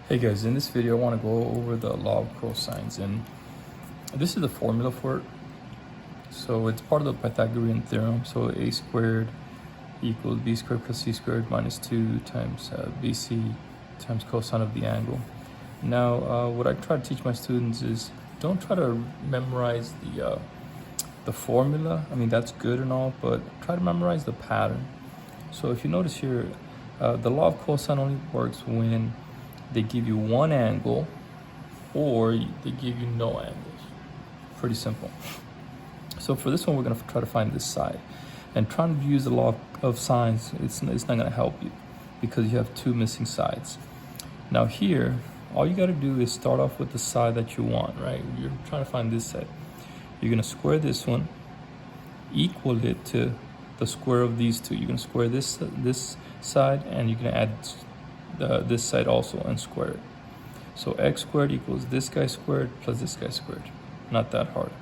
Hey guys, in this video I want to go over the law of cosines, and this is the formula for it. So it's part of the Pythagorean theorem. So a squared equals b squared plus c squared minus 2 times bc times cosine of the angle. Now what I try to teach my students is don't try to memorize the formula. I mean, that's good and all, but try to memorize the pattern. So if you notice here, the law of cosine only works when they give you one angle or they give you no angles. Pretty simple. So for this one, we're going to try to find this side. And trying to use the law of sines, it's not going to help you because you have two missing sides. Now here, all you got to do is start off with the side that you want, right? You're trying to find this side. You're going to square this one, equal it to the square of these two. You're going to square this side, and you're going to add this side also and square it. So x squared equals this guy squared plus this guy squared. Not that hard.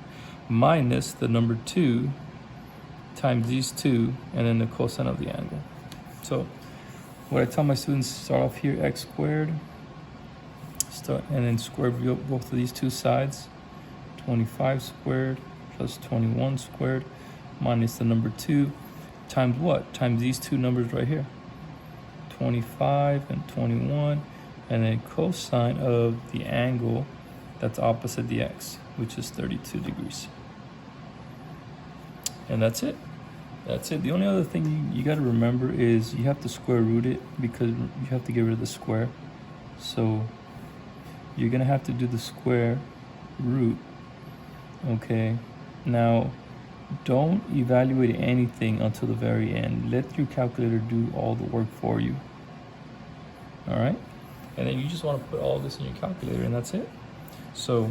Minus the number 2 times these two, and then the cosine of the angle. So what I tell my students, start off here, x squared, and then square both of these two sides. 25 squared plus 21 squared minus the number 2 times what? Times these two numbers right here. 25 and 21, and then cosine of the angle that's opposite the x, which is 32 degrees. And that's it. That's it. The only other thing you got to remember is you have to square root it because you have to get rid of the square. So you're going to have to do the square root. Okay. Now, don't evaluate anything until the very end. Let your calculator do all the work for you. All right? And then you just want to put all this in your calculator, and that's it. So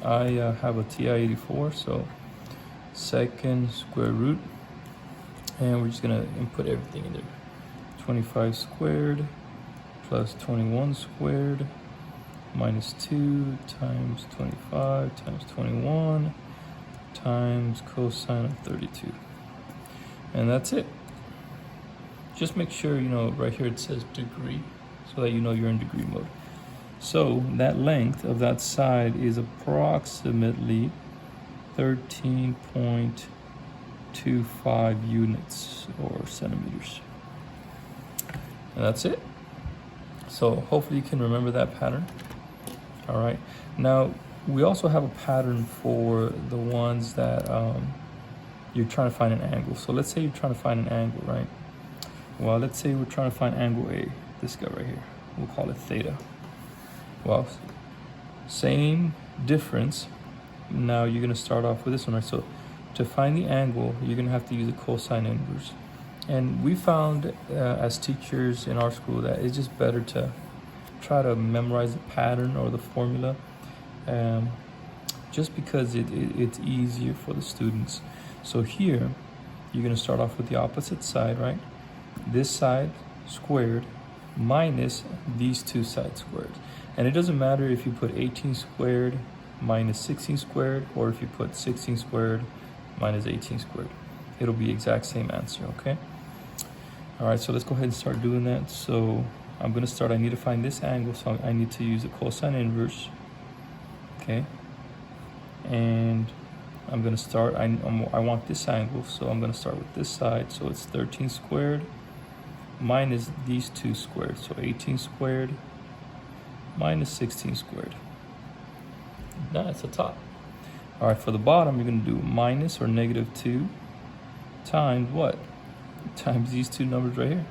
I have a TI-84, so second square root, and we're just going to input everything in there. 25 squared plus 21 squared minus 2 times 25 times 21 times cosine of 32. And that's it. Just make sure, right here it says degree so that you know you're in degree mode. So that length of that side is approximately 13.25 units or centimeters. And that's it. So hopefully you can remember that pattern. All right. Now, we also have a pattern for the ones that you're trying to find an angle. So let's say you're trying to find an angle, right? Well, let's say we're trying to find angle A, this guy right here. We'll call it theta. Well, same difference. Now you're going to start off with this one, right? So to find the angle, you're going to have to use a cosine inverse. And we found as teachers in our school that it's just better to try to memorize the pattern or the formula. Just because it's easier for the students. So here, you're going to start off with the opposite side, right? This side squared minus these two sides squared. And it doesn't matter if you put 18 squared minus 16 squared, or if you put 16 squared minus 18 squared. It'll be exact same answer, okay? All right, so let's go ahead and start doing that. So I'm going to start, I need to find this angle, so I need to use a cosine inverse. Okay, and I'm going to start, I want this angle, so I'm going to start with this side. So it's 13 squared minus these two squared, so 18 squared minus 16 squared. That's the top. All right, for the bottom, you're going to do minus or negative 2 times what? Times these two numbers right here,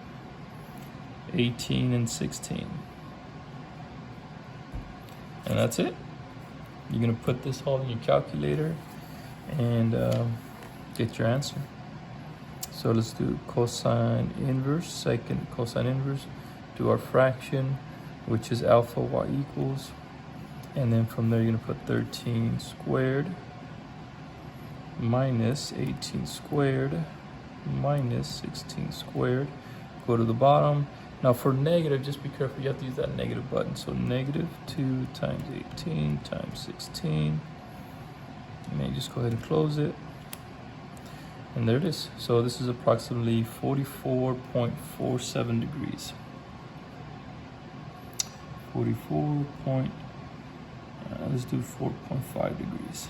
18 and 16. And that's it. You're going to put this all in your calculator and get your answer. So let's do cosine inverse, second cosine inverse, do our fraction, which is alpha y equals, and then from there you're going to put 13 squared minus 18 squared minus 16 squared. Go to the bottom. Now for negative, just be careful, you have to use that negative button. So negative 2 times 18 times 16. And then you just go ahead and close it. And there it is. So this is approximately 44.47 degrees. 44 point, let's do 4.5 degrees.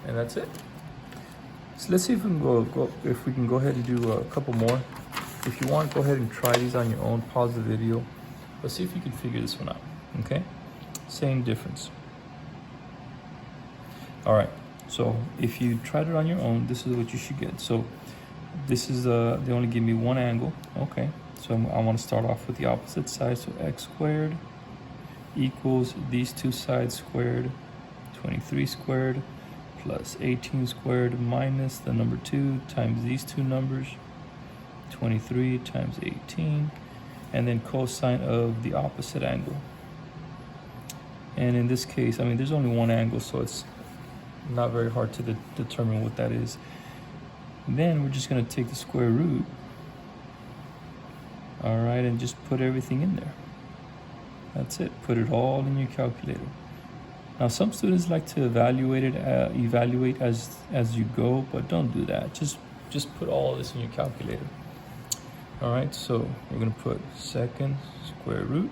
And that's it. So let's see if we can go ahead and do a couple more. If you want, go ahead and try these on your own, pause the video. Let's see if you can figure this one out, okay? Same difference. All right, so if you tried it on your own, this is what you should get. So this is, they only give me one angle, okay? So I want to start off with the opposite side, so x squared equals these two sides squared, 23 squared, plus 18 squared minus the number 2 times these two numbers, 23 times 18, and then cosine of the opposite angle. And in this case, I mean, there's only one angle, so it's not very hard to determine what that is. Then we're just going to take the square root, all right, and just put everything in there. That's it. Put it all in your calculator. Now, some students like to evaluate as you go, but don't do that. Just put all of this in your calculator. All right, so we're going to put second square root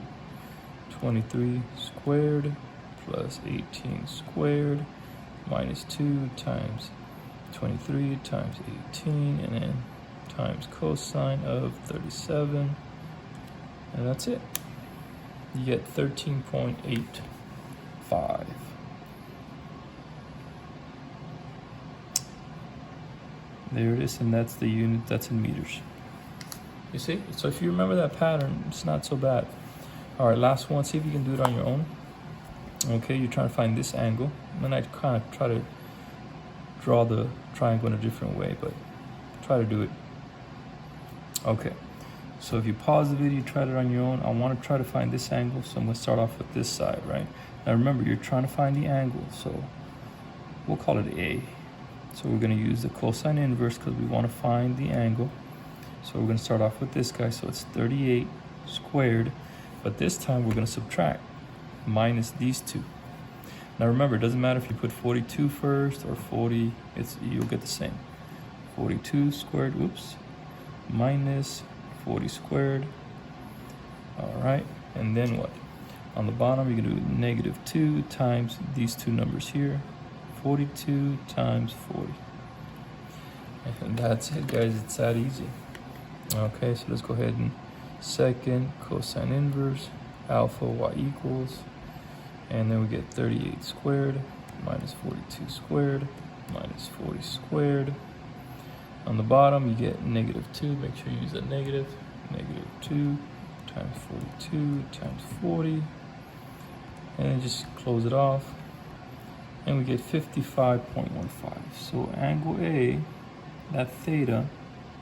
23 squared plus 18 squared minus 2 times 23 times 18, and then times cosine of 37, and that's it. You get 13.85. There it is, and that's the unit, that's in meters. You see? So if you remember that pattern, it's not so bad. All right, last one, see if you can do it on your own. Okay, you're trying to find this angle. And I kind of try to draw the triangle in a different way, but try to do it. Okay, so if you pause the video, try it on your own. I want to try to find this angle, so I'm going to start off with this side, right? Now remember, you're trying to find the angle, so we'll call it A. So we're going to use the cosine inverse because we want to find the angle. So we're going to start off with this guy, so it's 38 squared, but this time we're going to subtract minus these two. Now remember, it doesn't matter if you put 42 first or 40, you'll get the same. 42 squared, whoops, minus 40 squared. All right, and then what? On the bottom, you're going to do negative 2 times these two numbers here, 42 times 40. And that's it, guys. It's that easy. Okay, so let's go ahead and second cosine inverse alpha y equals, and then we get 38 squared minus 42 squared minus 40 squared. On the bottom, you get negative 2. Make sure you use a negative. Negative 2 times 42 times 40. And then just close it off. And we get 55.15. So angle A, that theta,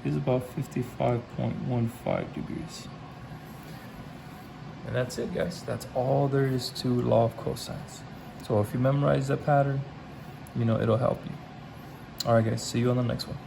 is about 55.15 degrees. And that's it, guys. That's all there is to law of cosines. So if you memorize that pattern, you know, it'll help you. All right, guys. See you on the next one.